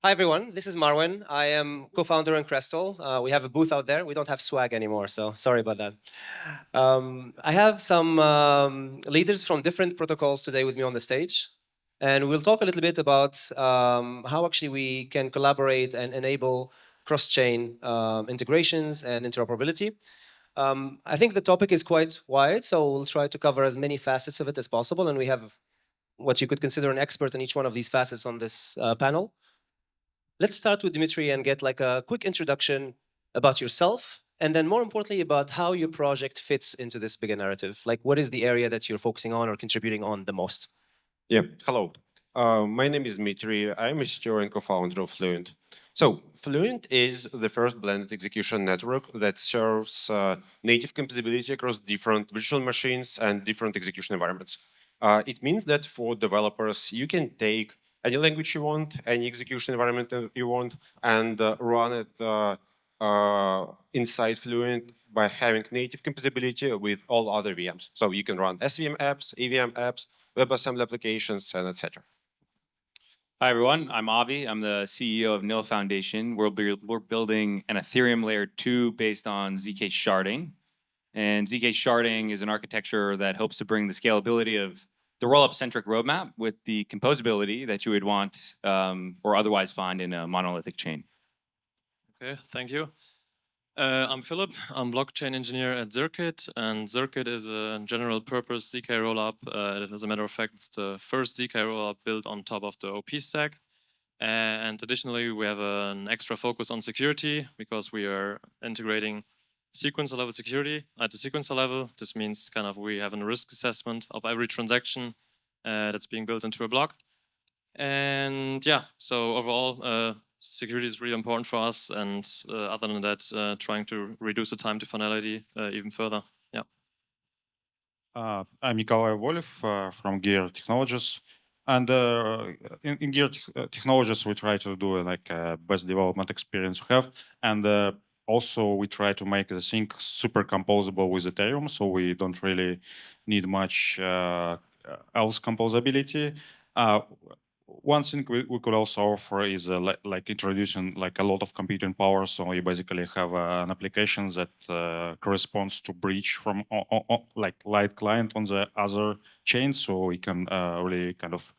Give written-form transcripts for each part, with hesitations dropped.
Hi everyone, this is Marouen. I am co-founder in Crestal. We have a booth out there. We don't have swag anymore, so sorry about that. I have some leaders from different protocols today with me on the stage, and we'll talk a little bit about how actually we can collaborate and enable cross-chain integrations and interoperability. I think the topic is quite wide, so we'll try to cover as many facets of it as possible, and we have what you could consider an expert in each one of these facets on this panel. Let's start with Dmitry and get like a quick introduction about yourself, and then more importantly about how your project fits into this bigger narrative. Like, what is the area that you're focusing on or contributing on the most? Yeah, hello. My name is Dmitry. I'm a CTO and co-founder of Fluent. So Fluent is the first blended execution network that serves native compatibility across different virtual machines and different execution environments. It means that for developers, you can take any language you want, any execution environment that you want, and run it inside Fluent by having native compatibility with all other VMs. So you can run SVM apps, EVM apps, WebAssembly applications, and etc. Hi, everyone. I'm Avi. I'm the CEO of Nil Foundation. We're building an Ethereum layer 2 based on ZK sharding. And ZK sharding is an architecture that hopes to bring the scalability of the rollup-centric roadmap with the composability that you would want or otherwise find in a monolithic chain. Okay, thank you. I'm Phillip. I'm blockchain engineer at Zircuit, and Zircuit is a general purpose ZK rollup. As a matter of fact, it's the first ZK rollup built on top of the OP stack. And additionally, we have an extra focus on security because we are integrating sequencer level security at the sequencer level. This means kind of we have a risk assessment of every transaction that's being built into a block. And yeah, so overall, security is really important for us. And other than that, trying to reduce the time to finality even further. Yeah. I'm Nikolay Volf from Gear Technologies. And in Gear Technologies, we try to do like best development experience we have. And also, we try to make the thing super composable with Ethereum, so we don't really need much else composability. One thing we could also offer is like introducing like a lot of computing power. So you basically have an application that corresponds to bridge from like light client on the other chain, so we can really kind of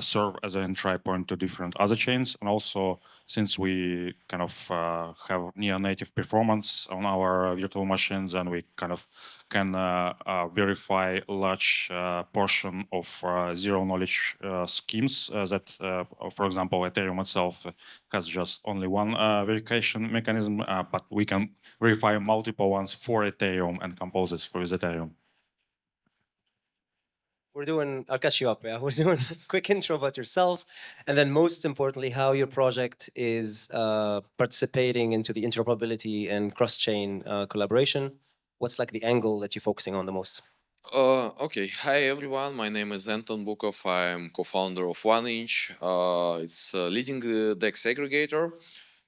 serve as an entry point to different other chains. And also, since we kind of have near native performance on our virtual machines, and we kind of can verify a large portion of zero knowledge schemes that, for example, Ethereum itself has just only one verification mechanism, but we can verify multiple ones for Ethereum and compose it with Ethereum. I'll catch you up, yeah? We're doing a quick intro about yourself, and then most importantly, how your project is participating into the interoperability and cross-chain collaboration. What's like the angle that you're focusing on the most? Okay, hi everyone. My name is Anton Bukov. I'm co-founder of 1inch. It's a leading DEX aggregator,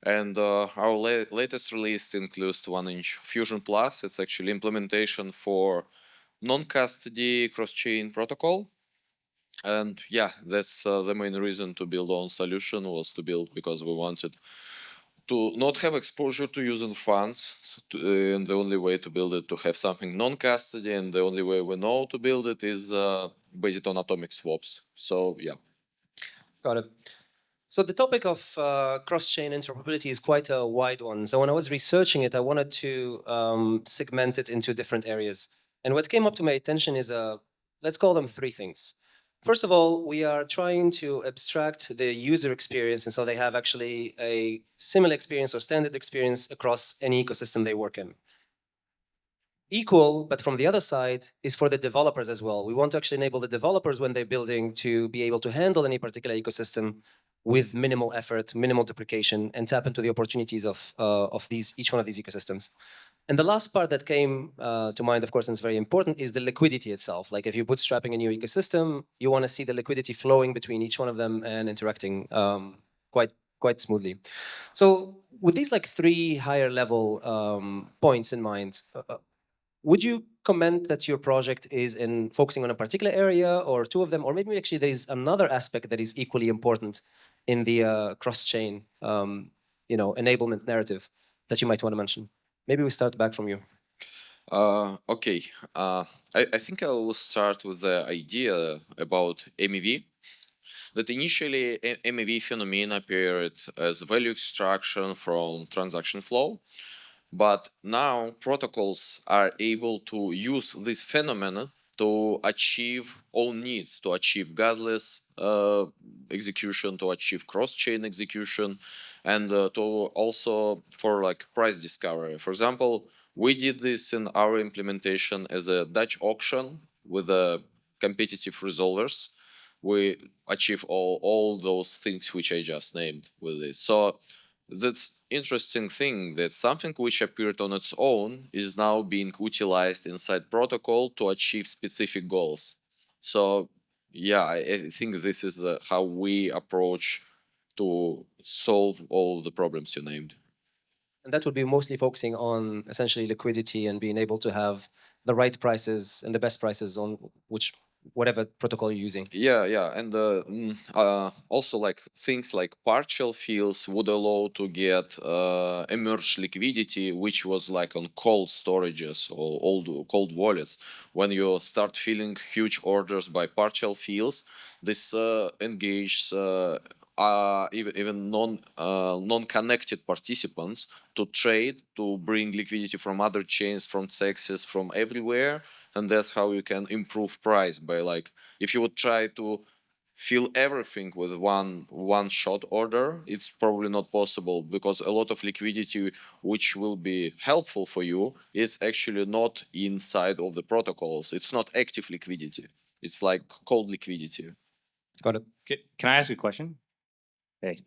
and our latest release includes 1inch Fusion Plus. It's actually implementation for non-custody cross-chain protocol. And yeah, that's the main reason to build on solution was to build because we wanted to not have exposure to using funds, and the only way to build it to have something non-custody, and the only way we know to build it is based on atomic swaps. So yeah. Got it. So the topic of cross-chain interoperability is quite a wide one. So when I was researching it, I wanted to segment it into different areas. And what came up to my attention is, let's call them three things. First of all, we are trying to abstract the user experience, and so they have actually a similar experience or standard experience across any ecosystem they work in. Equal, but from the other side, is for the developers as well. We want to actually enable the developers when they're building to be able to handle any particular ecosystem with minimal effort, minimal duplication, and tap into the opportunities of each one of these ecosystems. And the last part that came to mind, of course, and it's very important, is the liquidity itself. Like if you're bootstrapping a new ecosystem, you want to see the liquidity flowing between each one of them and interacting quite smoothly. So with these like three higher level points in mind, would you comment that your project is focusing on a particular area or two of them, or maybe actually there is another aspect that is equally important in the cross-chain, enablement narrative that you might want to mention? Maybe we start back from you. Okay, I think I will start with the idea about MEV. That initially MEV phenomenon appeared as value extraction from transaction flow, but now protocols are able to use this phenomenon to achieve own needs, to achieve gasless execution, to achieve cross-chain execution, and to also for like price discovery. For example, we did this in our implementation as a Dutch auction with competitive resolvers. We achieve all those things which I just named with this. So that's interesting thing that something which appeared on its own is now being utilized inside protocol to achieve specific goals. So yeah, I think this is how we approach to solve all the problems you named. And that would be mostly focusing on essentially liquidity and being able to have the right prices and the best prices on whatever protocol you're using. Yeah, and also like things like partial fills would allow to get emerged liquidity, which was like on cold storages or old cold wallets. When you start filling huge orders by partial fills, this engages even non-connected participants to trade, to bring liquidity from other chains, from Texas, from everywhere, and that's how you can improve price by like if you would try to fill everything with one shot order, it's probably not possible because a lot of liquidity which will be helpful for you is actually not inside of the protocols. It's not active liquidity. It's like cold liquidity. Got it. Can I ask a question? Hey.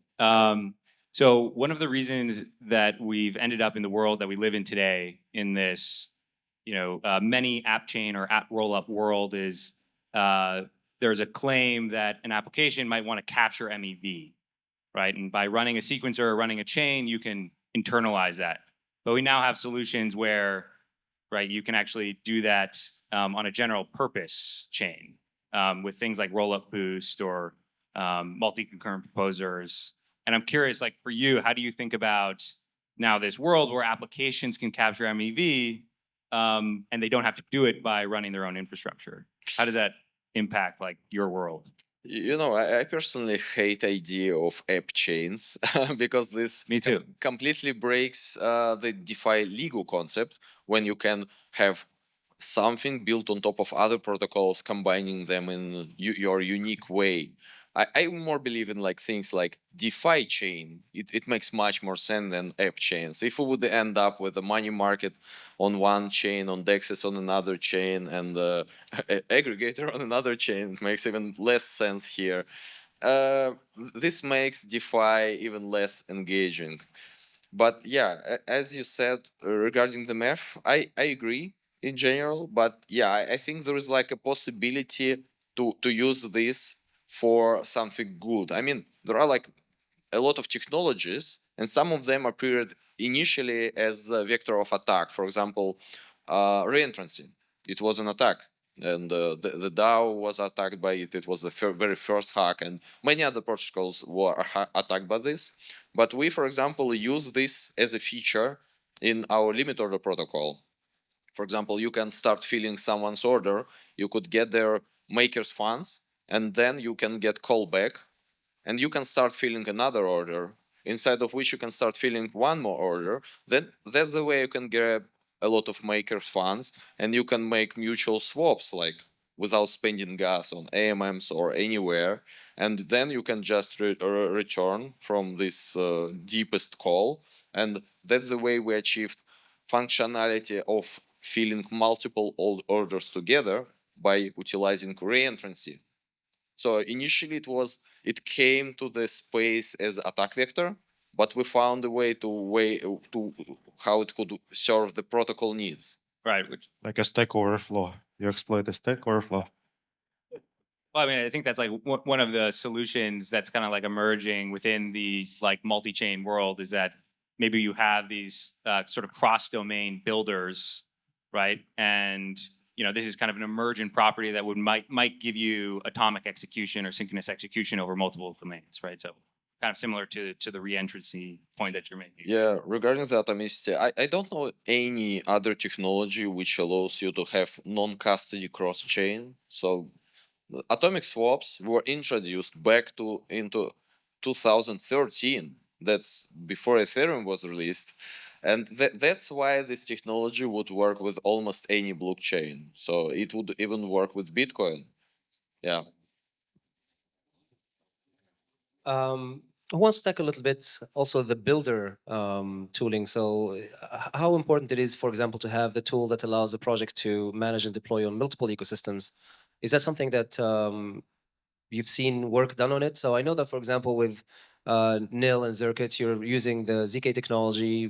So one of the reasons that we've ended up in the world that we live in today, in this, many app chain or app roll-up world, is there's a claim that an application might want to capture MEV, right? And by running a sequencer or running a chain, you can internalize that. But we now have solutions where, right, you can actually do that on a general purpose chain with things like roll-up boost or multi-concurrent proposers. And I'm curious, like for you, how do you think about now this world where applications can capture MEV and they don't have to do it by running their own infrastructure? How does that impact like your world? I personally hate idea of app chains because this Me too. completely breaks the DeFi legal concept when you can have something built on top of other protocols, combining them in your unique way. I more believe in like things like DeFi chain. It makes much more sense than app chains. If we would end up with a money market on one chain, on DEXs on another chain, and aggregator on another chain, it makes even less sense here. This makes DeFi even less engaging. But yeah, as you said regarding the math, I agree in general. But yeah, I think there is like a possibility to use this for something good. I mean, there are like a lot of technologies, and some of them appeared initially as a vector of attack. For example, reentrancy. It was an attack, and the DAO was attacked by it. It was the very first hack, and many other protocols were attacked by this. But we, for example, use this as a feature in our limit order protocol. For example, you can start filling someone's order, you could get their maker's funds, and then you can get callback, and you can start filling another order, inside of which you can start filling one more order. Then that's the way you can grab a lot of maker's funds, and you can make mutual swaps, like without spending gas on AMMs or anywhere. And then you can just return from this deepest call. And that's the way we achieved functionality of filling multiple old orders together by utilizing reentrancy. So initially it came to the space as attack vector, but we found a way to how it could serve the protocol needs. Right. Which, Like a Stack Overflow. You exploit a Stack Overflow. well, I mean, I think that's like one of the solutions that's kind of like emerging within the like multi-chain world is that maybe you have these sort of cross-domain builders, right? And this is kind of an emergent property that might give you atomic execution or synchronous execution over multiple domains, right? So kind of similar to the reentrancy point that you're making. Yeah, regarding the atomicity, I don't know any other technology which allows you to have non-custody cross-chain. So atomic swaps were introduced back into 2013. That's before Ethereum was released. And that's why this technology would work with almost any blockchain. So it would even work with Bitcoin. Yeah. Who wants to talk a little bit also the builder tooling? So how important it is, for example, to have the tool that allows the project to manage and deploy on multiple ecosystems? Is that something that you've seen work done on it? So I know that, for example, with NIL and Zircuit, you're using the ZK technology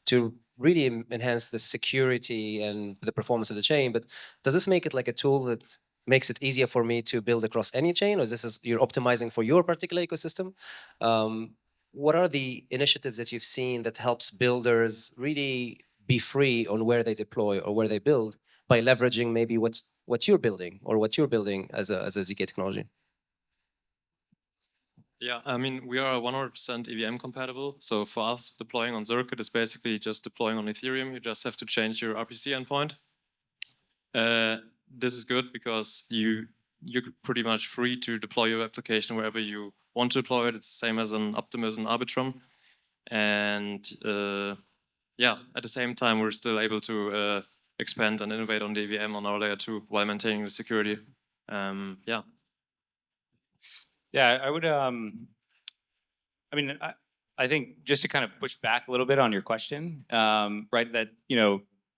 to really enhance the security and the performance of the chain. But does this make it like a tool that makes it easier for me to build across any chain, or is this you're optimizing for your particular ecosystem? What are the initiatives that you've seen that helps builders really be free on where they deploy or where they build by leveraging maybe what you're building or what you're building as a ZK technology? Yeah, I mean, we are 100% EVM compatible. So for us, deploying on Zircuit is basically just deploying on Ethereum. You just have to change your RPC endpoint. This is good because you're pretty much free to deploy your application wherever you want to deploy it. It's the same as an Optimus and Arbitrum. And yeah, at the same time, we're still able to expand and innovate on the EVM on our layer 2 while maintaining the security. Yeah. Yeah, I would. I mean, I think just to kind of push back a little bit on your question, right? That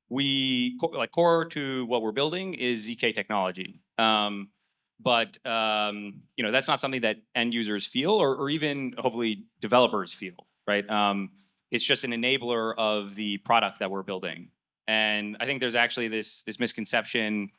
we like core to what we're building is ZK technology, but that's not something that end users feel, or even hopefully developers feel, right? It's just an enabler of the product that we're building, and I think there's actually this misconception.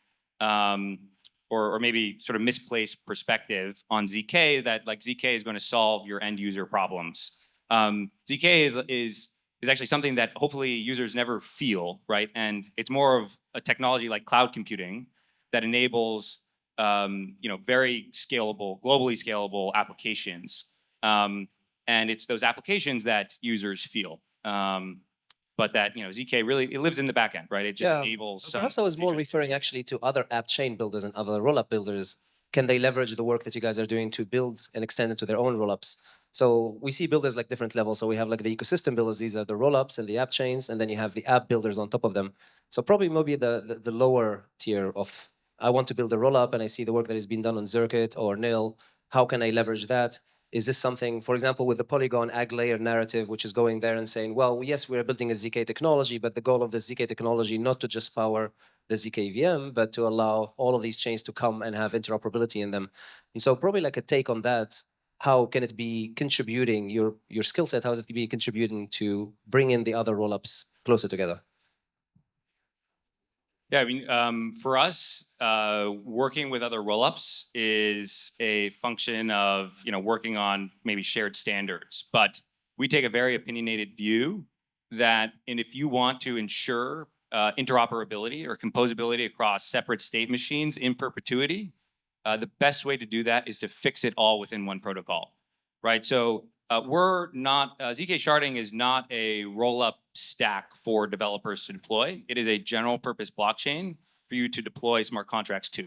Or maybe sort of misplaced perspective on ZK that like ZK is going to solve your end user problems. ZK is actually something that hopefully users never feel, right? And it's more of a technology like cloud computing that enables very scalable, globally scalable applications. And it's those applications that users feel. But that ZK really it lives in the back end, right? It just enables. Perhaps I was more referring actually to other app chain builders and other rollup builders. Can they leverage the work that you guys are doing to build and extend it to their own rollups? So we see builders like different levels. So we have like the ecosystem builders; these are the rollups and the app chains, and then you have the app builders on top of them. So probably maybe the lower tier of I want to build a rollup and I see the work that has been done on Zircuit or NIL. How can I leverage that? Is this something, for example, with the Polygon ag layer narrative, which is going there and saying, well, yes, we're building a ZK technology, but the goal of the ZK technology not to just power the ZK VM, but to allow all of these chains to come and have interoperability in them. And so probably like a take on that, how can it be contributing, your skill set, how is it be contributing to bring in the other rollups closer together? Yeah, I mean, for us, working with other rollups is a function of working on maybe shared standards. But we take a very opinionated view that, and if you want to ensure interoperability or composability across separate state machines in perpetuity, the best way to do that is to fix it all within one protocol, right? So we're not ZK sharding is not a roll-up stack for developers to deploy. It is a general purpose blockchain for you to deploy smart contracts to.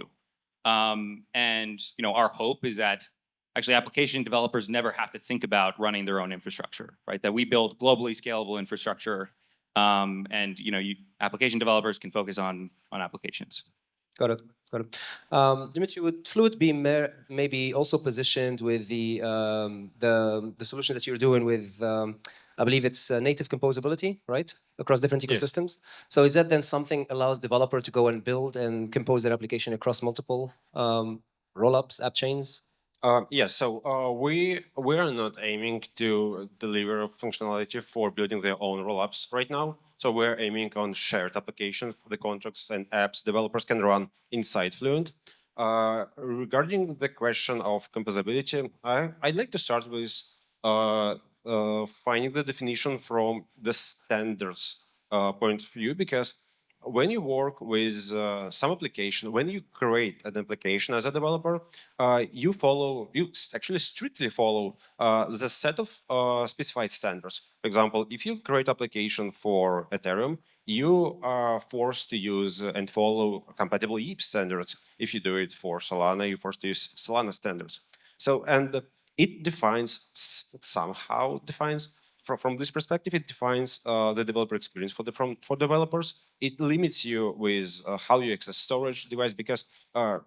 And our hope is that actually application developers never have to think about running their own infrastructure, right? That we build globally scalable infrastructure, and application developers can focus on applications. Got it. Got it. Dmitry, would Fluent be maybe also positioned with the solution that you're doing with, I believe it's native composability, right? Across different ecosystems. Yes. So is that then something allows developer to go and build and compose their application across multiple rollups, app chains? Yes, so we are not aiming to deliver functionality for building their own rollups right now. So we're aiming on shared applications, the contracts and apps developers can run inside Fluent. Regarding the question of composability, I'd like to start with finding the definition from the standards point of view, because when you work with some application, when you create an application as a developer, you actually strictly follow the set of specified standards. For example, if you create application for Ethereum, you are forced to use and follow compatible EIP standards. If you do it for Solana, you're forced to use Solana standards. So, and it defines, somehow defines, from this perspective, it defines the developer experience for developers. It limits you with how you access storage device, because I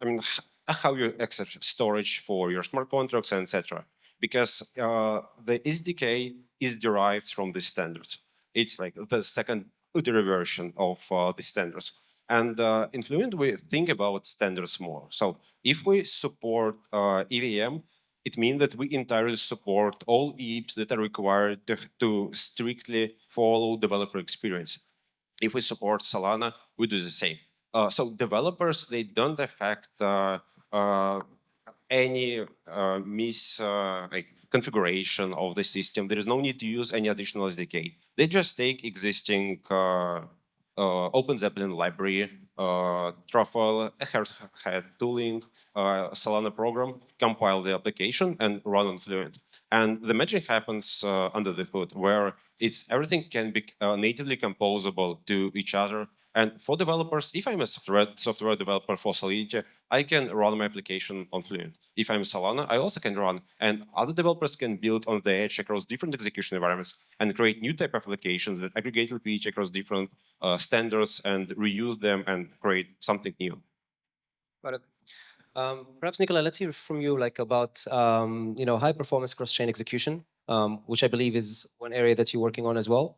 mean, how you access storage for your smart contracts and etc. Because the SDK is derived from the standards. It's like the second version of the standards. And in Fluent, we think about standards more. So if we support EVM, it means that we entirely support all EIPs that are required to strictly follow developer experience. If we support Solana, we do the same. So developers, they don't affect any like configuration of the system. There is no need to use any additional SDK. They just take existing OpenZeppelin library, Truffle, Head tooling, Solana program, compile the application, and run on Fluent. And the magic happens under the hood, where everything can be natively composable to each other. And for developers, if I'm a software developer for Solidity, I can run my application on Fluent. If I'm Solana, I also can run, and other developers can build on the edge across different execution environments and create new type of applications that aggregate LPH across different standards and reuse them and create something new. Got it. Perhaps Nikolay, let's hear from you like about high performance cross-chain execution, which I believe is one area that you're working on as well.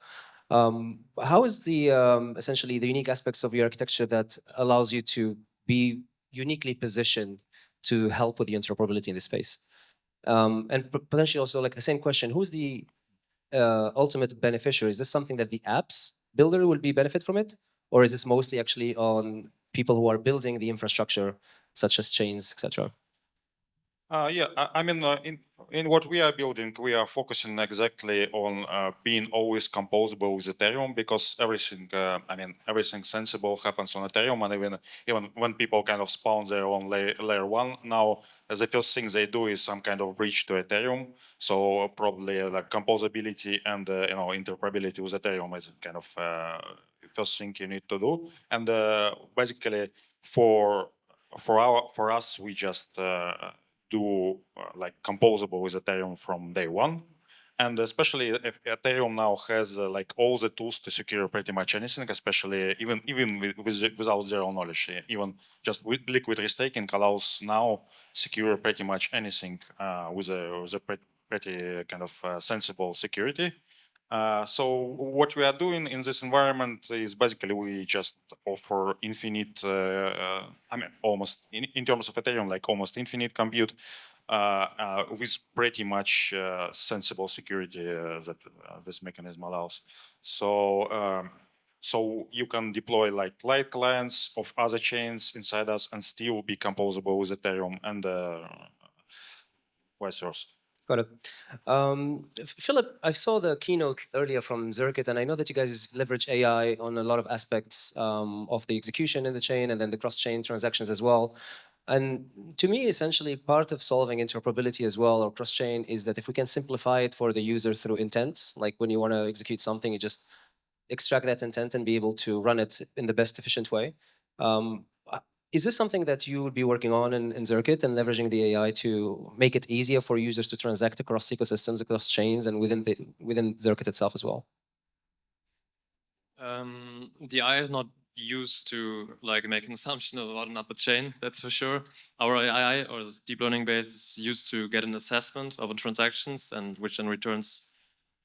How is the essentially the unique aspects of your architecture that allows you to be uniquely positioned to help with the interoperability in this space? And potentially also like the same question, who's the ultimate beneficiary? Is this something that the apps builder will be benefit from it? Or is this mostly actually on people who are building the infrastructure, such as chains, etc.? Yeah, I mean, in what we are building, we are focusing exactly on being always composable with Ethereum, because everything, everything sensible happens on Ethereum, and even when people kind of spawn their own layer one, now the first thing they do is some kind of bridge to Ethereum. So probably like composability and interoperability with Ethereum is kind of first thing you need to do. And basically for us, we just do like composable with Ethereum from day one. And especially if Ethereum now has like all the tools to secure pretty much anything, especially even without zero knowledge. Even just with liquid restaking allows now secure pretty much anything with a pretty kind of sensible security. So what we are doing in this environment is basically we just offer infinite, almost in terms of Ethereum, like almost infinite compute with pretty much sensible security that this mechanism allows. So so you can deploy like light clients of other chains inside us and still be composable with Ethereum and vice versa. Got it. Phillip, I saw the keynote earlier from Zircuit, and I know that you guys leverage AI on a lot of aspects of the execution in the chain and then the cross-chain transactions as well. And to me, essentially, part of solving interoperability as well or cross-chain is that if we can simplify it for the user through intents, like when you want to execute something, you just extract that intent and be able to run it in the best efficient way. Is this something that you would be working on in Zircuit and leveraging the AI to make it easier for users to transact across ecosystems, across chains, and within Zircuit itself as well? The AI is not used to like make an assumption about an upper chain, that's for sure. Our AI, or the deep learning base, is used to get an assessment of the transactions, and which then returns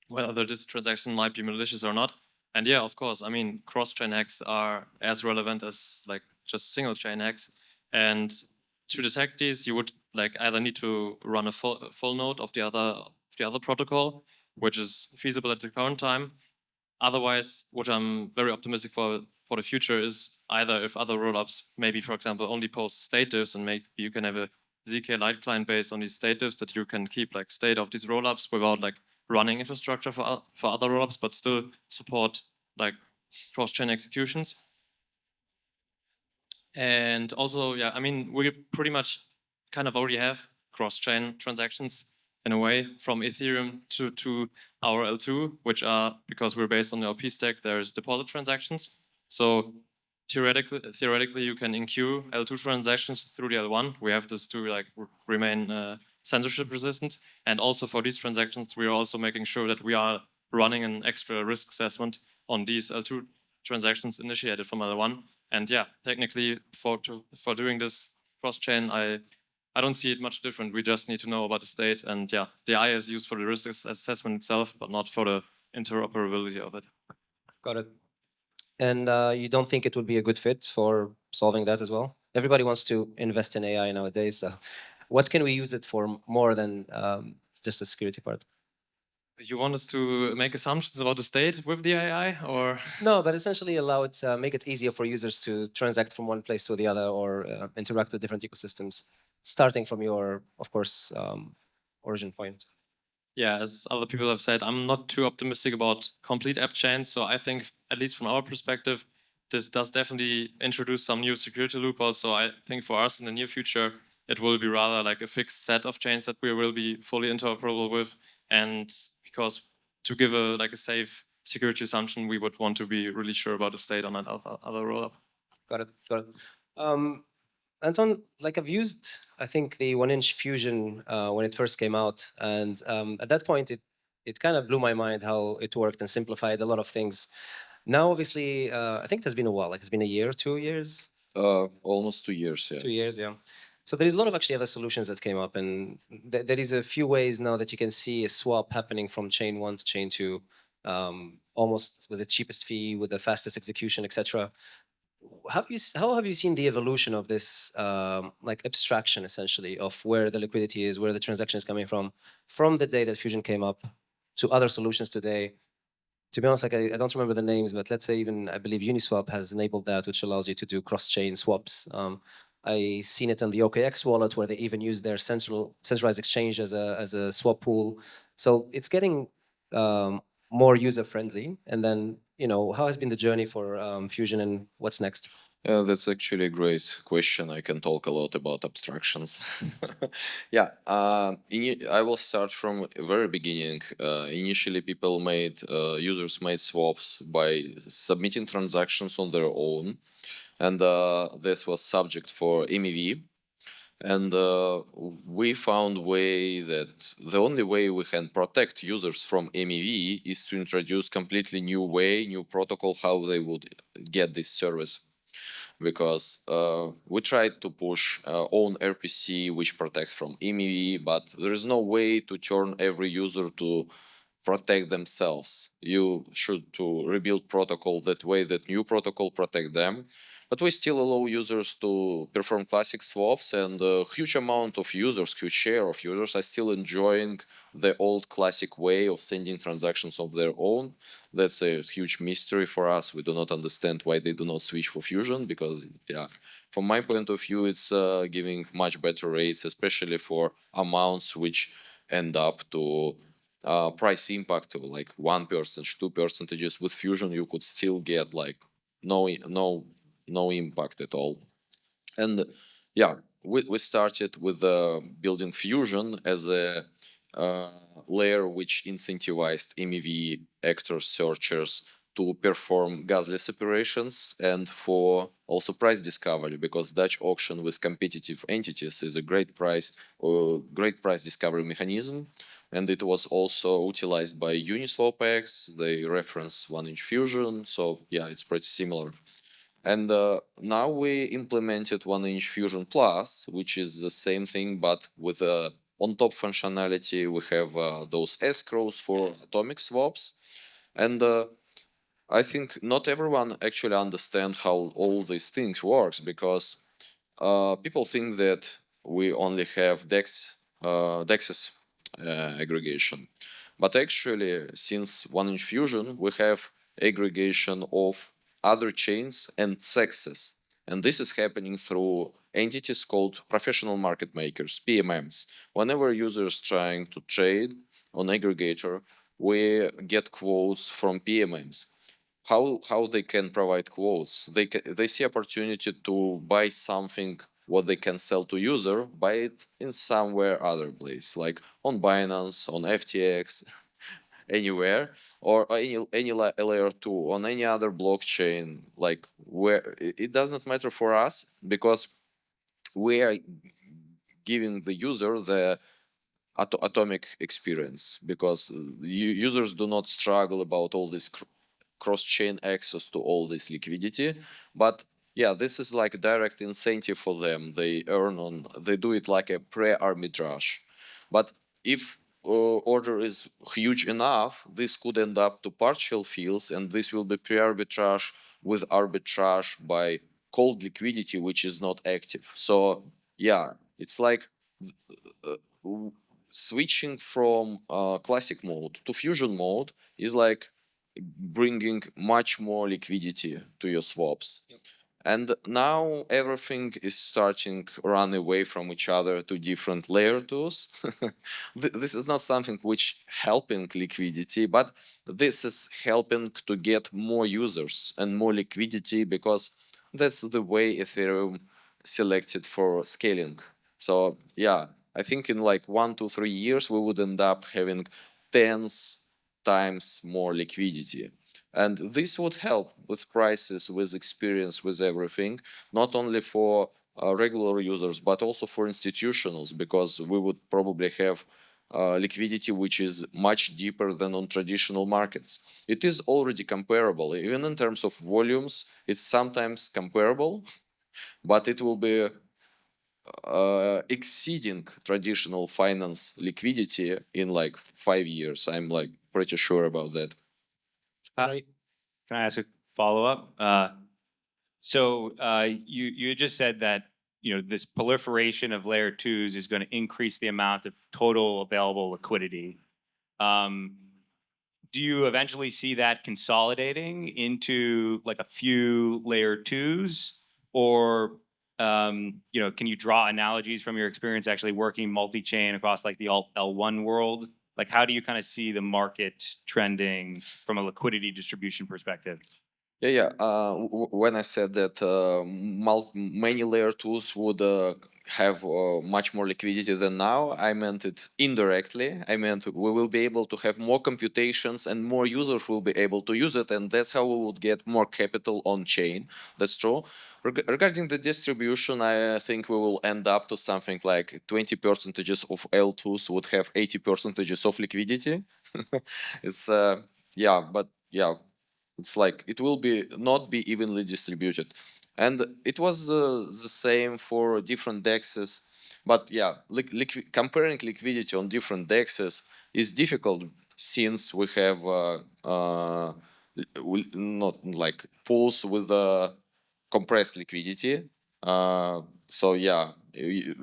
whether this transaction might be malicious or not. And yeah, of course, I mean, cross-chain hacks are as relevant as like just single-chain hacks. And to detect these, you would like either need to run a full node of the other protocol, which is feasible at the current time. Otherwise, what I'm very optimistic for the future is either if other rollups maybe, for example, only post state diffs, and maybe you can have a ZK Lite client based on these state diffs that you can keep like state of these rollups without like running infrastructure for other rollups, but still support like cross-chain executions. And also, yeah, I mean, we pretty much kind of already have cross-chain transactions in a way from Ethereum to our L2, which are, because we're based on the LP stack, there's deposit transactions. So theoretically, you can enqueue L2 transactions through the L1. We have this to like remain censorship resistant. And also for these transactions, we are also making sure that we are running an extra risk assessment on these L2 transactions initiated from L1. And yeah, technically for doing this cross-chain, I don't see it much different. We just need to know about the state, and yeah, the I is used for the risk assessment itself, but not for the interoperability of it. Got it. And you don't think it would be a good fit for solving that as well? Everybody wants to invest in AI nowadays. So what can we use it for more than just the security part? You want us to make assumptions about the state with the AI, or? No, but essentially allow it, make it easier for users to transact from one place to the other or interact with different ecosystems, starting from your, of course, origin point. Yeah, as other people have said, I'm not too optimistic about complete app chains. So I think, at least from our perspective, this does definitely introduce some new security loopholes. So I think for us in the near future, it will be rather like a fixed set of chains that we will be fully interoperable with. And because to give a safe security assumption, we would want to be really sure about the state on that other rollup. Got it. Got it. Anton, like I've used, I think the 1-inch Fusion when it first came out, and at that point it kind of blew my mind how it worked and simplified a lot of things. Now, obviously, I think it has been a while. Like it's been a year, 2 years. Almost 2 years, yeah. 2 years, yeah. So there is a lot of actually other solutions that came up, and there is a few ways now that you can see a swap happening from chain 1 to chain 2, almost with the cheapest fee, with the fastest execution, etc. How have you seen the evolution of this like abstraction essentially of where the liquidity is, where the transaction is coming from the day that Fusion came up to other solutions today? To be honest, like I don't remember the names, but let's say even I believe Uniswap has enabled that, which allows you to do cross-chain swaps. I seen it on the OKX wallet where they even use their centralized exchange as a swap pool. So it's getting more user friendly. And then how has been the journey for Fusion and what's next? That's actually a great question. I can talk a lot about abstractions. Yeah, I will start from very beginning. Initially, users made swaps by submitting transactions on their own, and this was subject for MEV. And we found way that the only way we can protect users from MEV is to introduce completely new protocol how they would get this service. Because we tried to push own RPC which protects from MEV, but there is no way to turn every user to protect themselves. You should to rebuild protocol that way that new protocol protect them. But we still allow users to perform classic swaps, and a huge amount of users, huge share of users are still enjoying the old classic way of sending transactions of their own. That's a huge mystery for us. We do not understand why they do not switch for Fusion, because yeah, from my point of view, it's giving much better rates, especially for amounts which end up to price impact of like 1%, 2%. With Fusion, you could still get like no impact at all. And yeah, we started with building Fusion as a layer which incentivized MEV actors, searchers to perform gasless operations and for also price discovery, because Dutch auction with competitive entities is a great price discovery mechanism. And it was also utilized by Uniswap X. They reference 1-inch Fusion. So yeah, it's pretty similar. And now we implemented 1-inch Fusion Plus, which is the same thing, but with on top functionality, we have those escrows for atomic swaps. And I think not everyone actually understands how all these things works, because people think that we only have DEXs aggregation. But actually, since 1-inch Fusion, we have aggregation of other chains and sexes. And this is happening through entities called professional market makers, PMMs. Whenever users trying to trade on aggregator, we get quotes from PMMs. how they can provide quotes. They see opportunity to buy something what they can sell to user, buy it in somewhere other place, like on Binance, on FTX, anywhere, or any layer two on any other blockchain, like where it doesn't matter for us because we are giving the user the atomic experience because users do not struggle about all this cross-chain access to all this liquidity. But yeah, this is like direct incentive for them. They earn on, they do it like a pre-arbitrage. But if order is huge enough, this could end up to partial fills, and this will be pre-arbitrage with arbitrage by cold liquidity, which is not active. So yeah, it's like uh, switching from classic mode to fusion mode is like bringing much more liquidity to your swaps. And now everything is starting run away from each other to different layer twos. This is not something which helping liquidity, but this is helping to get more users and more liquidity because that's the way Ethereum selected for scaling. So yeah, I think in like 1 to 3 years we would end up having tens times more liquidity. And this would help with prices, with experience, with everything, not only for regular users, but also for institutionals, because we would probably have liquidity which is much deeper than on traditional markets. It is already comparable, even in terms of volumes, it's sometimes comparable, but it will be exceeding traditional finance liquidity in like 5 years. I'm like pretty sure about that. Can I ask a follow-up? You just said that this proliferation of layer twos is going to increase the amount of total available liquidity. Do you eventually see that consolidating into like a few layer twos, or can you draw analogies from your experience actually working multi-chain across like the L1 world? Like, how do you kind of see the market trending from a liquidity distribution perspective? Yeah. When I said that many layer twos would have much more liquidity than now, I meant it indirectly. I meant we will be able to have more computations and more users will be able to use it, and that's how we would get more capital on chain. That's true. Regarding the distribution, I think we will end up to something like 20% of L2s would have 80% of liquidity. It's yeah, but yeah, it's like it will be not be evenly distributed, and it was the same for different dexes. But yeah, comparing liquidity on different dexes is difficult since we have not like pools with compressed liquidity. So yeah,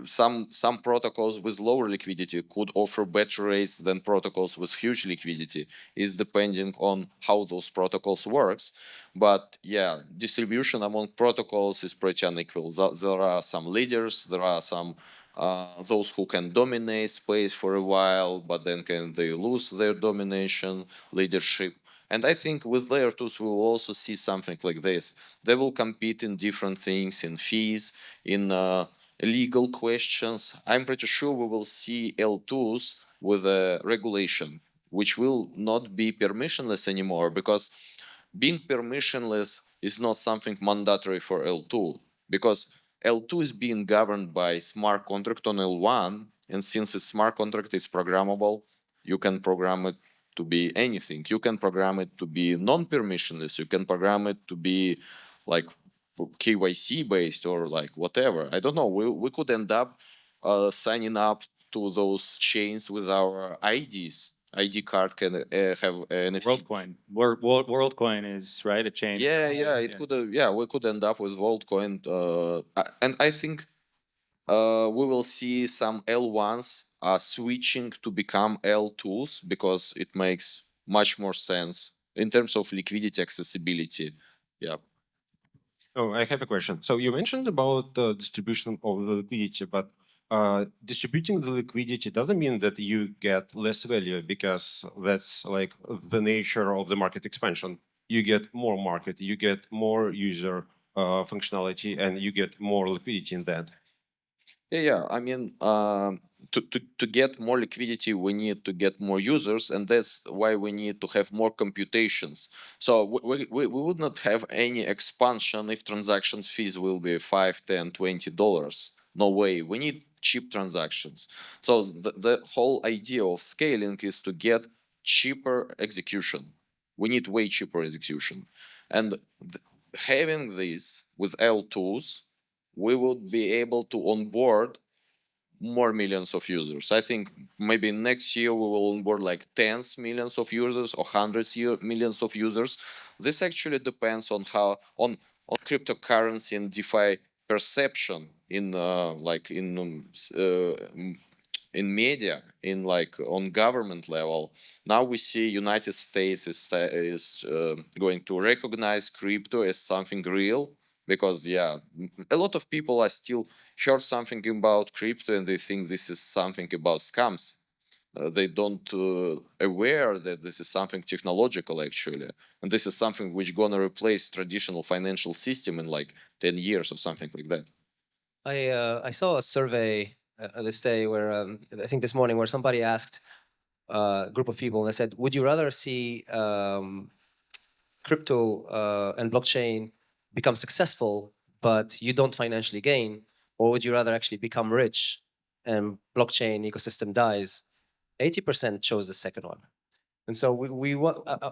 some protocols with lower liquidity could offer better rates than protocols with huge liquidity. Is depending on how those protocols works. But yeah, distribution among protocols is pretty unequal. There are some leaders, there are some those who can dominate space for a while, but then can they lose their domination, leadership. And I think with layer twos, we will also see something like this. They will compete in different things, in fees, in legal questions. I'm pretty sure we will see L2s with a regulation, which will not be permissionless anymore, because being permissionless is not something mandatory for L2, because L2 is being governed by smart contract on L1, and since it's smart contract, it's programmable. You can program it to be anything. You can program it to be non-permissionless. You can program it to be like KYC based or like whatever. I don't know. We could end up signing up to those chains with our IDs. ID card can have NFC. WorldCoin. WorldCoin is right a chain. Yeah. It could. Yeah, we could end up with Voltcoin. And I think we will see some L1s switching to become L2s because it makes much more sense in terms of liquidity accessibility. Yeah. Oh, I have a question. So you mentioned about the distribution of the liquidity, but distributing the liquidity doesn't mean that you get less value, because that's like the nature of the market expansion. you get more market, you get more user functionality, and you get more liquidity in that. Yeah. I mean, to get more liquidity, we need to get more users, and that's why we need to have more computations. So we would not have any expansion if transaction fees will be $5, $10, $20. No way. We need cheap transactions. So the whole idea of scaling is to get cheaper execution. We need way cheaper execution, and having this with L2s, we would be able to onboard more millions of users. I think maybe next year we will onboard like tens millions of users or millions of users. This actually depends on how on cryptocurrency and DeFi perception in in media, in like on government level. Now we see United States is going to recognize crypto as something real, because yeah, a lot of people are still heard something about crypto and they think this is something about scams. They don't aware that this is something technological actually, and this is something which gonna replace traditional financial system in like 10 years or something like that. I saw a survey this day where I think this morning where somebody asked a group of people and they said, would you rather see crypto and blockchain become successful, but you don't financially gain, or would you rather actually become rich and blockchain ecosystem dies? 80% chose the second one. And so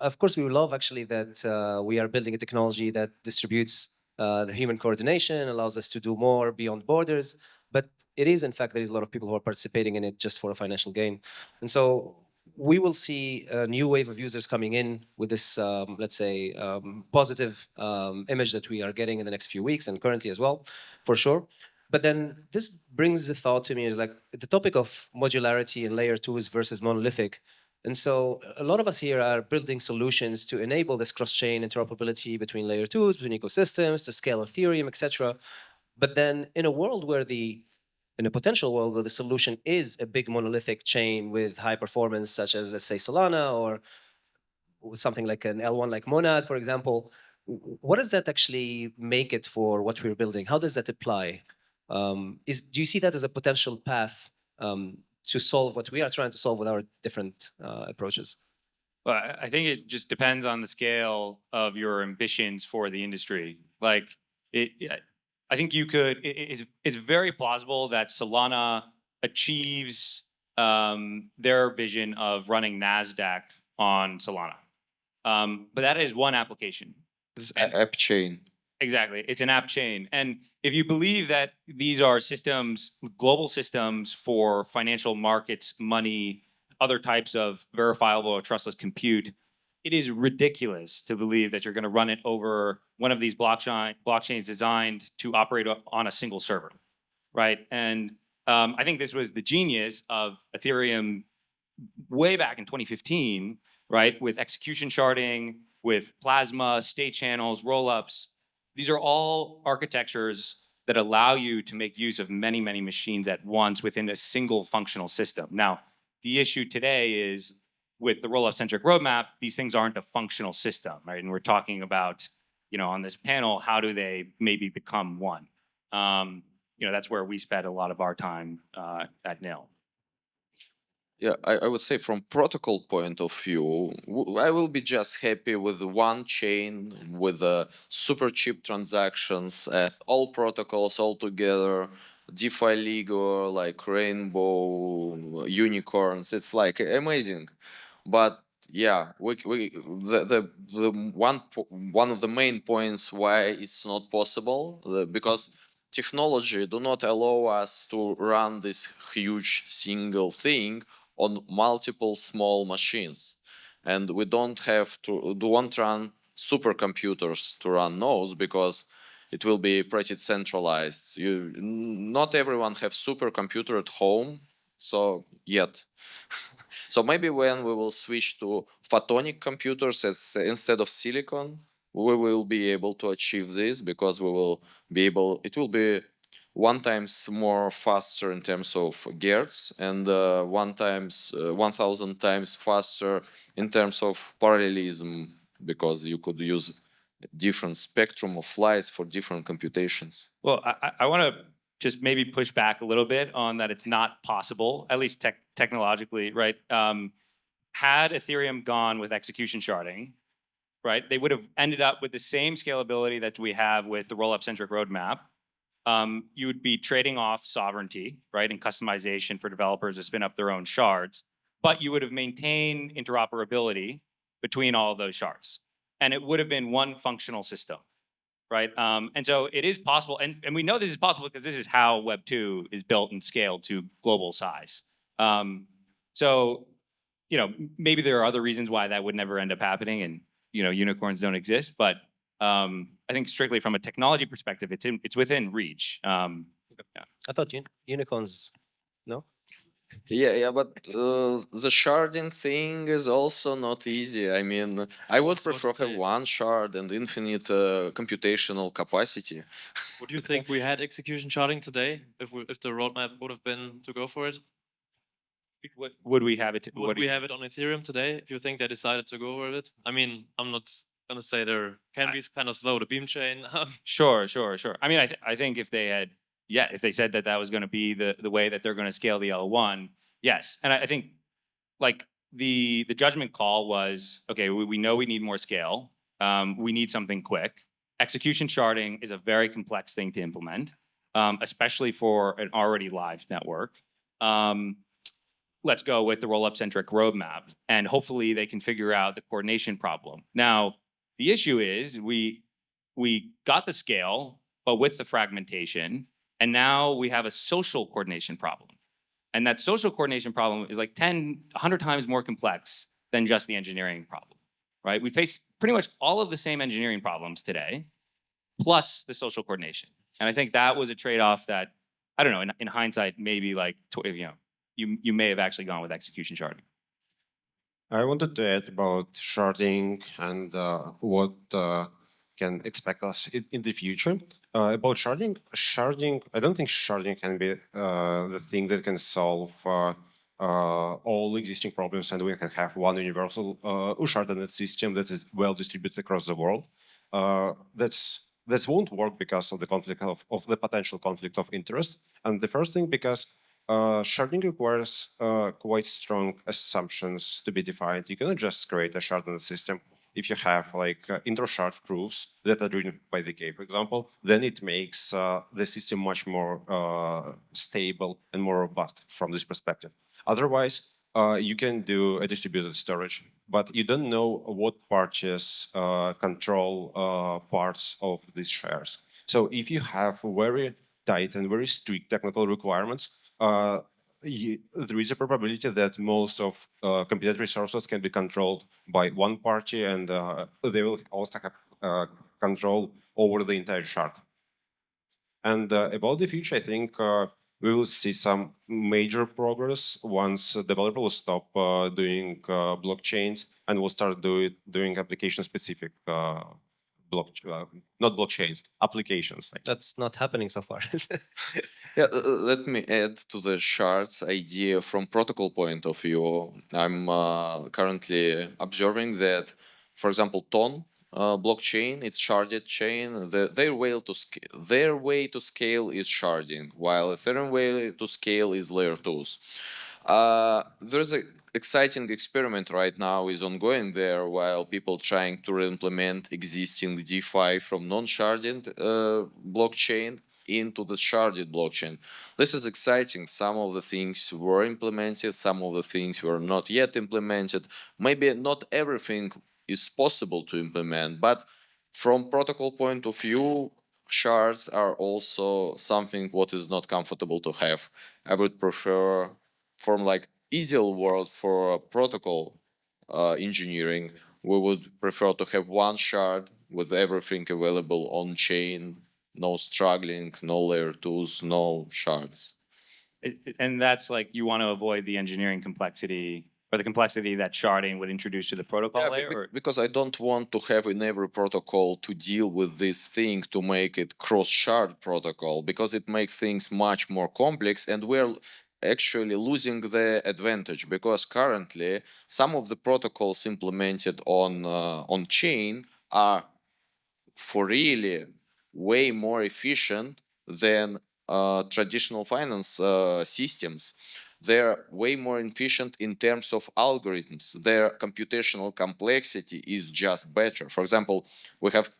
of course, we love actually that we are building a technology that distributes the human coordination, allows us to do more beyond borders. But it is, in fact, there is a lot of people who are participating in it just for a financial gain. And so we will see a new wave of users coming in with this, let's say, positive image that we are getting in the next few weeks and currently as well, for sure. But then this brings the thought to me is like the topic of modularity and layer twos versus monolithic. And so a lot of us here are building solutions to enable this cross-chain interoperability between layer twos, between ecosystems, to scale Ethereum, etc. But then in a world where in a potential world where the solution is a big monolithic chain with high performance, such as let's say Solana or something like an L1 like Monad, for example, what does that actually make it for what we're building? How does that apply? Do you see that as a potential path to solve what we are trying to solve with our different approaches? Well, I think it just depends on the scale of your ambitions for the industry. Like, I think you could. It's very plausible that Solana achieves their vision of running Nasdaq on Solana, but that is one application. This app chain. Exactly. It's an app chain. And if you believe that these are systems, global systems for financial markets, money, other types of verifiable or trustless compute, it is ridiculous to believe that you're going to run it over one of these blockchains designed to operate on a single server, right? And I think this was the genius of Ethereum way back in 2015, right? With execution sharding, with plasma, state channels, rollups. These are all architectures that allow you to make use of many, many machines at once within a single functional system. Now, the issue today is with the rollup-centric roadmap, these things aren't a functional system, right? And we're talking about, on this panel, how do they maybe become one? That's where we spent a lot of our time at NIL. Yeah, I would say from protocol point of view, I will be just happy with one chain with super cheap transactions, all protocols all together, DeFi legal, like rainbow, unicorns. It's like amazing. But yeah, one of the main points why it's not possible, because technology do not allow us to run this huge single thing on multiple small machines, and we don't run supercomputers to run those, because it will be pretty centralized. Not everyone have supercomputer at home, so yet. So maybe when we will switch to photonic computers instead of silicon, we will be able to achieve this, because we will be able. It will be 1 times more faster in terms of Hertz, and 1,000 times faster in terms of parallelism because you could use different spectrum of lights for different computations. Well, I want to just maybe push back a little bit on that it's not possible, at least technologically, right? Had Ethereum gone with execution sharding, right, they would have ended up with the same scalability that we have with the rollup centric roadmap. You would be trading off sovereignty, right, and customization for developers to spin up their own shards, but you would have maintained interoperability between all of those shards. And it would have been one functional system, right? And so it is possible, and we know this is possible because this is how Web 2 is built and scaled to global size. So, you know, maybe there are other reasons why that would never end up happening, and you know, unicorns don't exist. But I think strictly from a technology perspective, it's within reach. Yeah. I thought unicorns, no? Yeah, but the sharding thing is also not easy. I mean, I would That's what prefer have they- one shard and infinite computational capacity. Would you think we had execution sharding today if the roadmap would have been to go for it? Would we have it? Would we have it on Ethereum today if you think they decided to go with it? I mean, I'm not gonna say they can be kind of slow, the beam chain. Sure. I mean, I think if they had, if they said that that was going to be the way that they're going to scale the L1, yes. And I think like the judgment call was, okay, we know we need more scale. We need something quick. Execution sharding is a very complex thing to implement, especially for an already live network. Let's go with the rollup centric roadmap, and hopefully they can figure out the coordination problem. Now, the issue is we got the scale, but with the fragmentation, and now we have a social coordination problem. And that social coordination problem is like 100 times more complex than just the engineering problem, right? We face pretty much all of the same engineering problems today, plus the social coordination. And I think that was a trade-off that, I don't know, in hindsight, maybe like, you know, you may have actually gone with execution sharding. I wanted to add about sharding and what can expect us in the future. About sharding, I don't think sharding can be the thing that can solve all existing problems, and we can have one universal sharded system that is well distributed across the world. That won't work because of the conflict of the potential conflict of interest. And the first thing, because sharding requires quite strong assumptions to be defined. You cannot just create a sharded system. If you have like intro-shard proofs that are driven by decay, for example, then it makes the system much more stable and more robust from this perspective. Otherwise, you can do a distributed storage, but you don't know what parties control parts of these shares. So if you have very tight and very strict technical requirements, there is a probability that most of computed resources can be controlled by one party, and they will also have control over the entire shard. And about the future, I think we will see some major progress once developers will stop doing blockchains and will start doing application-specific not blockchains, applications. That's not happening so far. Yeah, let me add to the shards idea from protocol point of view. I'm currently observing that, for example, Ton blockchain, it's sharded chain. Their way to scale is sharding, while Ethereum way to scale is layer 2s. There's an exciting experiment right now is ongoing there, while people trying to implement existing DeFi from non-sharded blockchain into the sharded blockchain. This is exciting. Some of the things were implemented, some of the things were not yet implemented. Maybe not everything is possible to implement, but from protocol point of view, shards are also something what is not comfortable to have. I would prefer, from like ideal world for protocol engineering, we would prefer to have one shard with everything available on chain, no struggling, no layer 2s, no shards. And that's like, you want to avoid the engineering complexity or the complexity that sharding would introduce to the protocol layer? Or? Because I don't want to have in every protocol to deal with this thing to make it cross-shard protocol, because it makes things much more complex, and we're actually losing the advantage, because currently some of the protocols implemented on chain are for really way more efficient than traditional finance systems. They're way more efficient in terms of algorithms. Their computational complexity is just better. For example, we have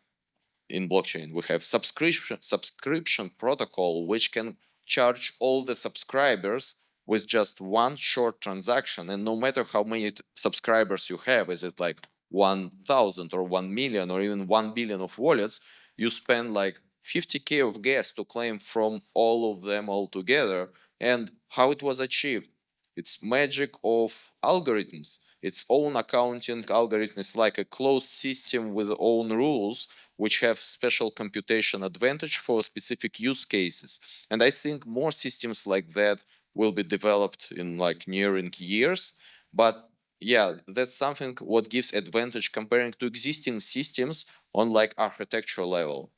in blockchain, we have subscription protocol, which can charge all the subscribers with just one short transaction. And no matter how many subscribers you have, is it like 1,000 or 1 million or even 1 billion of wallets, you spend like 50K of gas to claim from all of them all together. And how it was achieved? It's magic of algorithms. Its own accounting algorithm is like a closed system with own rules, which have special computation advantage for specific use cases. And I think more systems like that will be developed in like nearing years. But yeah, that's something what gives advantage comparing to existing systems on like architecture level.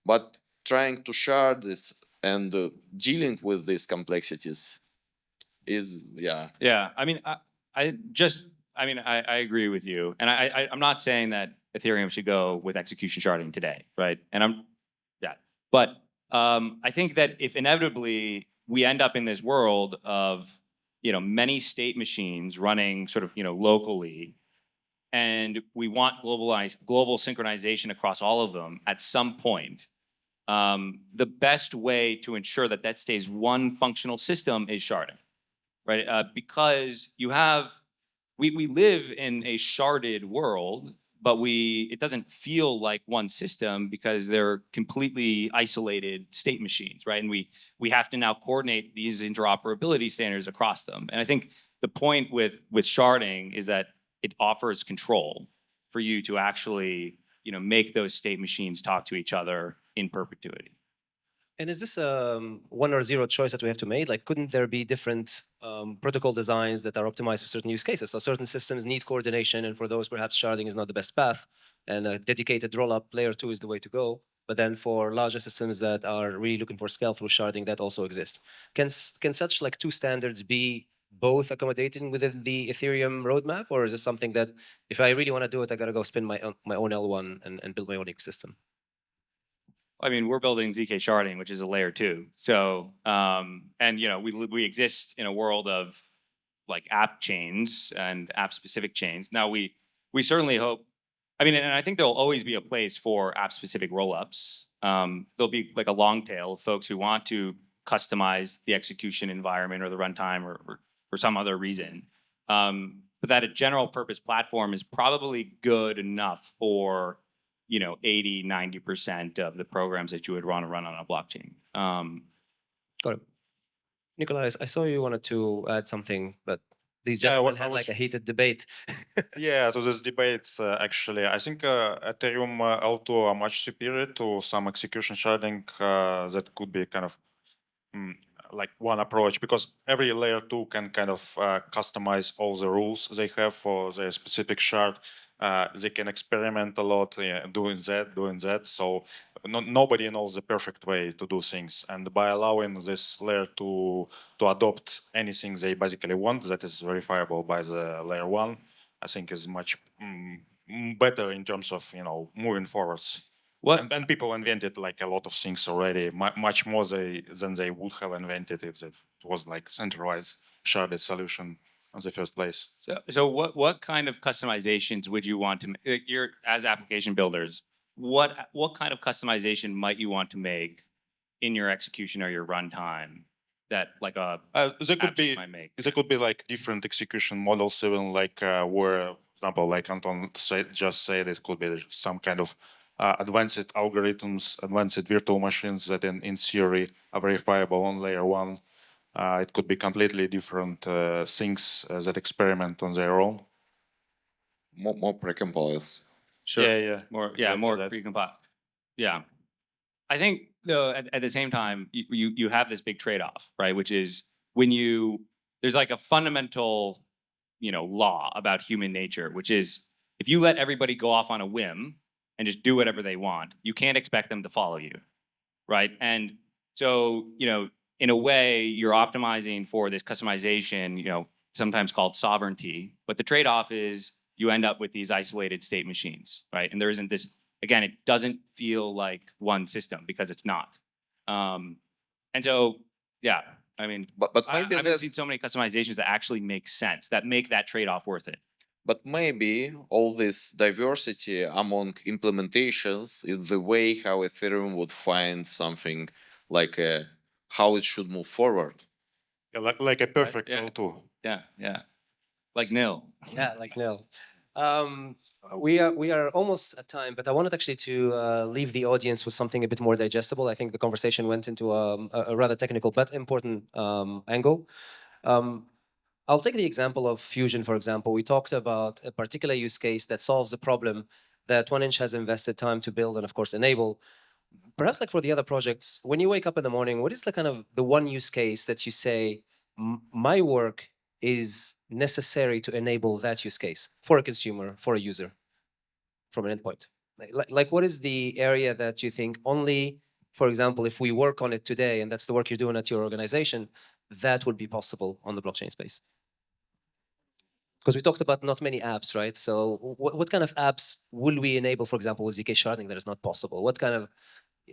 But trying to shard this and dealing with these complexities is, yeah. Yeah, I mean, I agree with you, and I'm not saying that Ethereum should go with execution sharding today, right? And yeah, but I think that if inevitably we end up in this world of many state machines running sort of locally, and we want global synchronization across all of them at some point, the best way to ensure that that stays one functional system is sharding, right? Because we live in a sharded world, but it doesn't feel like one system because they're completely isolated state machines, right? And we have to now coordinate these interoperability standards across them. And I think the point with sharding is that it offers control for you to actually make those state machines talk to each other in perpetuity. And is this a one or zero choice that we have to make? Like, couldn't there be different protocol designs that are optimized for certain use cases? So certain systems need coordination, and for those, perhaps sharding is not the best path, and a dedicated rollup layer 2 is the way to go. But then for larger systems that are really looking for scale through sharding, that also exists. Can such like two standards be both accommodated within the Ethereum roadmap, or is this something that if I really want to do it, I got to go spin my own L1 and build my own ecosystem? I mean, we're building ZK sharding, which is a layer 2. So, and we exist in a world of like app chains and app specific chains. Now we certainly hope. I mean, and I think there'll always be a place for app specific rollups. There'll be like a long tail of folks who want to customize the execution environment or the runtime or for some other reason. But that a general purpose platform is probably good enough for 80, 90% of the programs that you would want to run on a blockchain. Got it. Nikolay, I saw you wanted to add something, but these Yeah, gentlemen what I had was- like a heated debate. Yeah, to this debate, actually, I think Ethereum L2 are much superior to some execution sharding that could be kind of like one approach, because every layer 2 can kind of customize all the rules they have for their specific shard. They can experiment a lot doing that. So nobody knows the perfect way to do things. And by allowing this layer to adopt anything they basically want that is verifiable by the layer 1, I think is much better in terms of moving forwards. And people invented like a lot of things already, much more than they would have invented if it was like centralized sharded solution in the first place. So what kind of customizations would you want to make? You're as application builders, what kind of customization might you want to make in your execution or your runtime that like a there could be might make? there could be like different execution models, even like where, for example, like Anton just said, it could be some kind of advanced algorithms, advanced virtual machines that in theory are verifiable on layer 1. It could be completely different things that experiment on their own. More precompilers. Sure. Yeah. More Exactly that. precompiled. Yeah. I think though at the same time you have this big trade-off, right? Which is when there's like a fundamental law about human nature, which is if you let everybody go off on a whim and just do whatever they want, you can't expect them to follow you, right? And so in a way, you're optimizing for this customization, sometimes called sovereignty. But the trade-off is you end up with these isolated state machines, right? And there isn't this, again, it doesn't feel like one system because it's not. And so, yeah, I mean, But I maybe haven't seen so many customizations that actually make sense, that make that trade-off worth it. But maybe all this diversity among implementations is the way how Ethereum would find something like how it should move forward. Yeah, like a perfect Yeah. L2. Yeah. Like nil. Yeah, like nil. We are almost at time, but I wanted actually to leave the audience with something a bit more digestible. I think the conversation went into a rather technical but important angle. I'll take the example of Fusion, for example. We talked about a particular use case that solves a problem that 1inch has invested time to build and, of course, enable. Perhaps like for the other projects, when you wake up in the morning, what is the kind of the one use case that you say, my work is necessary to enable that use case for a consumer, for a user, from an endpoint? Like what is the area that you think only, for example, if we work on it today, and that's the work you're doing at your organization, that would be possible on the blockchain space? Because we talked about not many apps, right? So what kind of apps will we enable, for example, with ZK sharding that is not possible? What kind of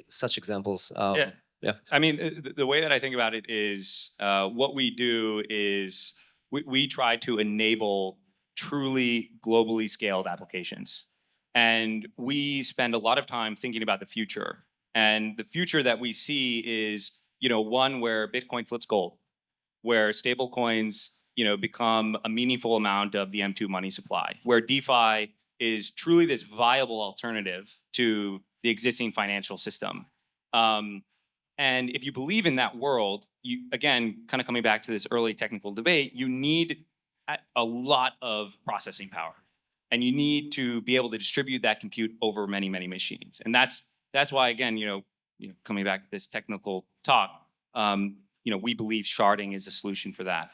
such examples? Yeah. I mean, the way that I think about it is what we do is we try to enable truly globally scaled applications. And we spend a lot of time thinking about the future. And the future that we see is, one where Bitcoin flips gold, where stable coins, become a meaningful amount of the M2 money supply, where DeFi is truly this viable alternative to the existing financial system. And if you believe in that world, you, again, kind of coming back to this early technical debate, you need a lot of processing power. And you need to be able to distribute that compute over many, many machines. And that's why, again, coming back to this technical talk, we believe sharding is a solution for that.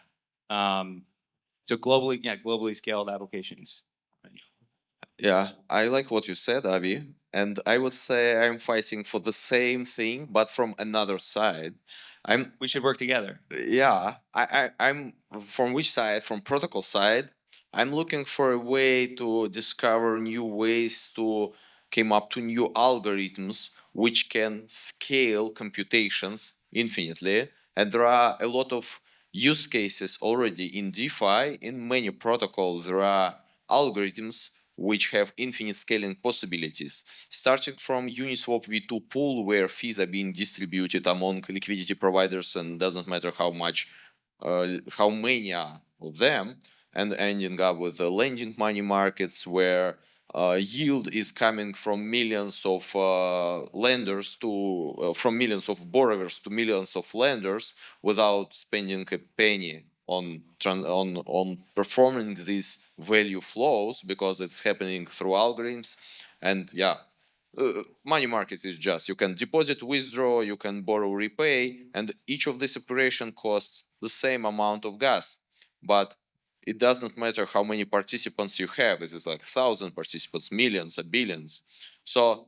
So globally scaled applications. Yeah, I like what you said, Avi. And I would say I'm fighting for the same thing, but from another side. We should work together. Yeah, I'm from which side? From protocol side. I'm looking for a way to discover new ways to came up to new algorithms which can scale computations infinitely. And there are a lot of use cases already in DeFi. In many protocols, there are algorithms which have infinite scaling possibilities, starting from Uniswap V2 pool, where fees are being distributed among liquidity providers, and doesn't matter how many are of them, and ending up with the lending money markets, where yield is coming from millions of lenders to from millions of borrowers to millions of lenders without spending a penny on performing these value flows, because it's happening through algorithms. And yeah, money market is just, you can deposit, withdraw, you can borrow, repay, and each of these operation costs the same amount of gas. But it doesn't matter how many participants you have. It is like 1,000 participants, millions, or billions. So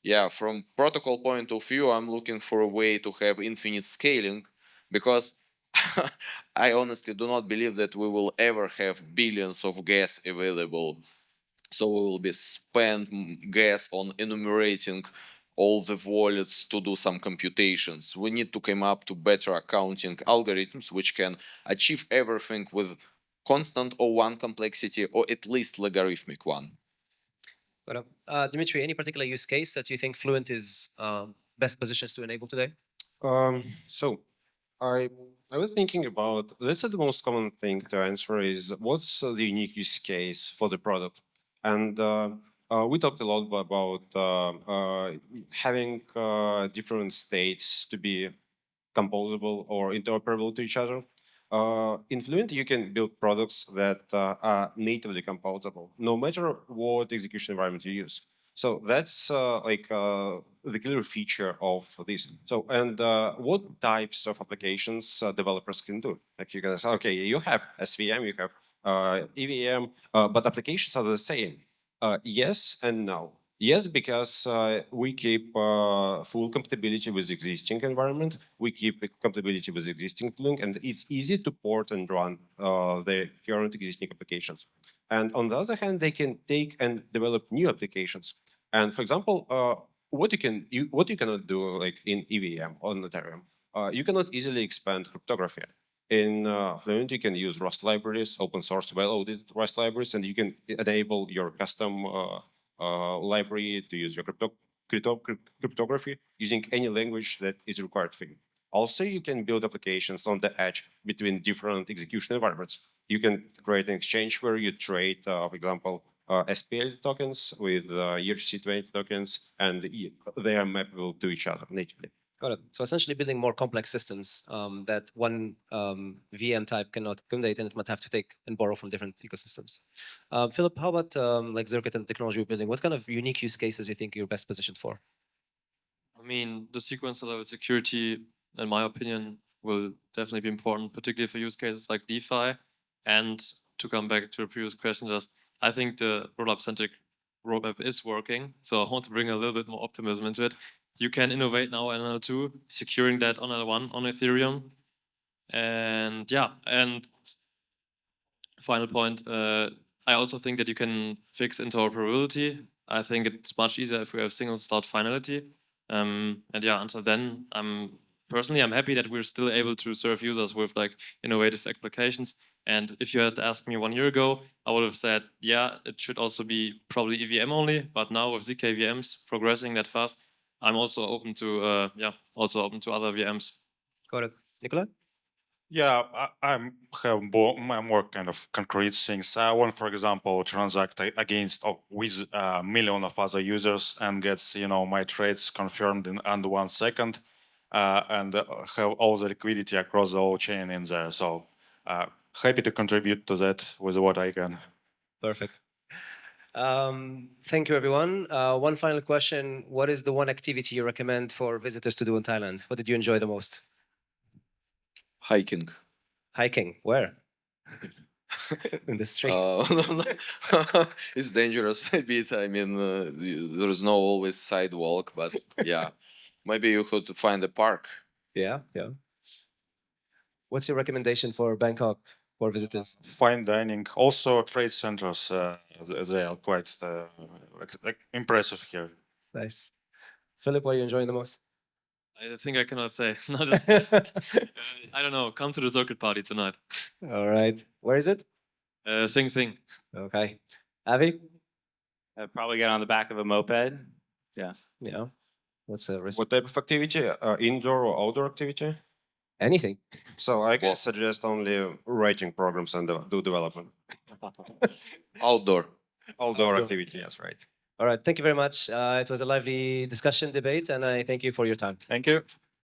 yeah, from protocol point of view, I'm looking for a way to have infinite scaling, because I honestly do not believe that we will ever have billions of gas available. So we will be spend gas on enumerating all the wallets to do some computations. We need to come up to better accounting algorithms which can achieve everything with constant O1 complexity, or at least logarithmic one. Dmitry, any particular use case that you think Fluent is best positioned to enable today? So I was thinking about, let's say the most common thing to answer is what's the unique use case for the product? And we talked a lot about having different states to be composable or interoperable to each other. In Fluent, you can build products that are natively composable, no matter what execution environment you use. So that's the killer feature of this. So, and what types of applications developers can do? Like you can say, okay, you have SVM, you have EVM, but applications are the same. Yes and no. Yes, because we keep full compatibility with existing environment. We keep compatibility with existing tooling, and it's easy to port and run the current existing applications. And on the other hand, they can take and develop new applications. And for example, what you cannot do like in EVM on Ethereum, you cannot easily expand cryptography. In Fluent, you can use Rust libraries, open source, well-audited Rust libraries, and you can enable your custom library to use your cryptography using any language that is required for you. Also, you can build applications on the edge between different execution environments. You can create an exchange where you trade, for example, SPL tokens with ERC20 tokens, and they are mappable to each other natively. Got it. So essentially building more complex systems that one VM type cannot accommodate, and it might have to take and borrow from different ecosystems. Philip, how about like Zircuit and the technology you're building? What kind of unique use cases you think you're best positioned for? I mean, the sequencer level security, in my opinion, will definitely be important, particularly for use cases like DeFi. And to come back to the previous question, just I think the rollup-centric roadmap is working. So I want to bring a little bit more optimism into it. You can innovate now on L2, securing that on L1 on Ethereum. And yeah, and final point, I also think that you can fix interoperability. I think it's much easier if we have single slot finality. And yeah, until then, I'm happy that we're still able to serve users with like innovative applications. And if you had asked me 1 year ago, I would have said, yeah, it should also be probably EVM only. But now with ZK VMs progressing that fast, I'm also open to other VMs. Got it. Nikolay? Yeah, I have more kind of concrete things. I want, for example, transact against with a million of other users and gets my trades confirmed in under 1 second, and have all the liquidity across the whole chain in there. So happy to contribute to that with what I can. Perfect. Thank you, everyone. One final question. What is the one activity you recommend for visitors to do in Thailand? What did you enjoy the most? Hiking. Hiking. Where? In the street. It's dangerous a bit. I mean, there is no always sidewalk, but yeah, maybe you could find a park. Yeah, yeah. What's your recommendation for Bangkok for visitors? Fine dining, also trade centers. They are quite impressive here. Nice. Philip, what are you enjoying the most? I think I cannot say. Not just, I don't know. Come to the Zircuit party tonight. All right. Where is it? Sing Sing. Okay. Avi? I'd probably get on the back of a moped. Yeah. Yeah. What's the risk? What type of activity? Indoor or outdoor activity? Anything. So I can suggest only writing programs and do development. Outdoor. Outdoor activity, yes, right. All right. Thank you very much. It was a lively discussion, debate, and I thank you for your time. Thank you.